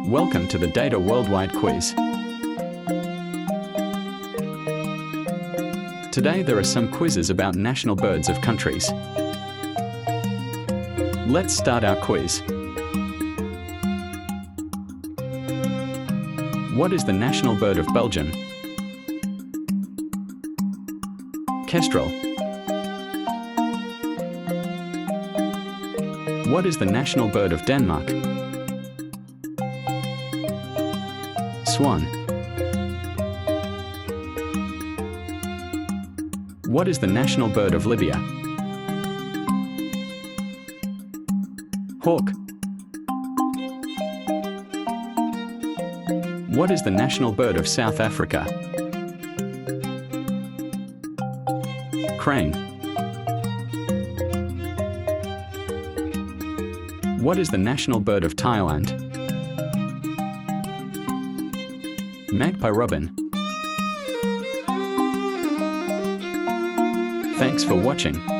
Welcome to the Data Worldwide quiz. Today there are some quizzes about national birds of countries. Let's start our quiz. What is the national bird of Belgium? Kestrel. What is the national bird of Denmark? Swan. What is the national bird of Libya? Hawk. What is the national bird of South Africa? Crane. What is the national bird of Thailand? Magpie robin. Thanks for watching.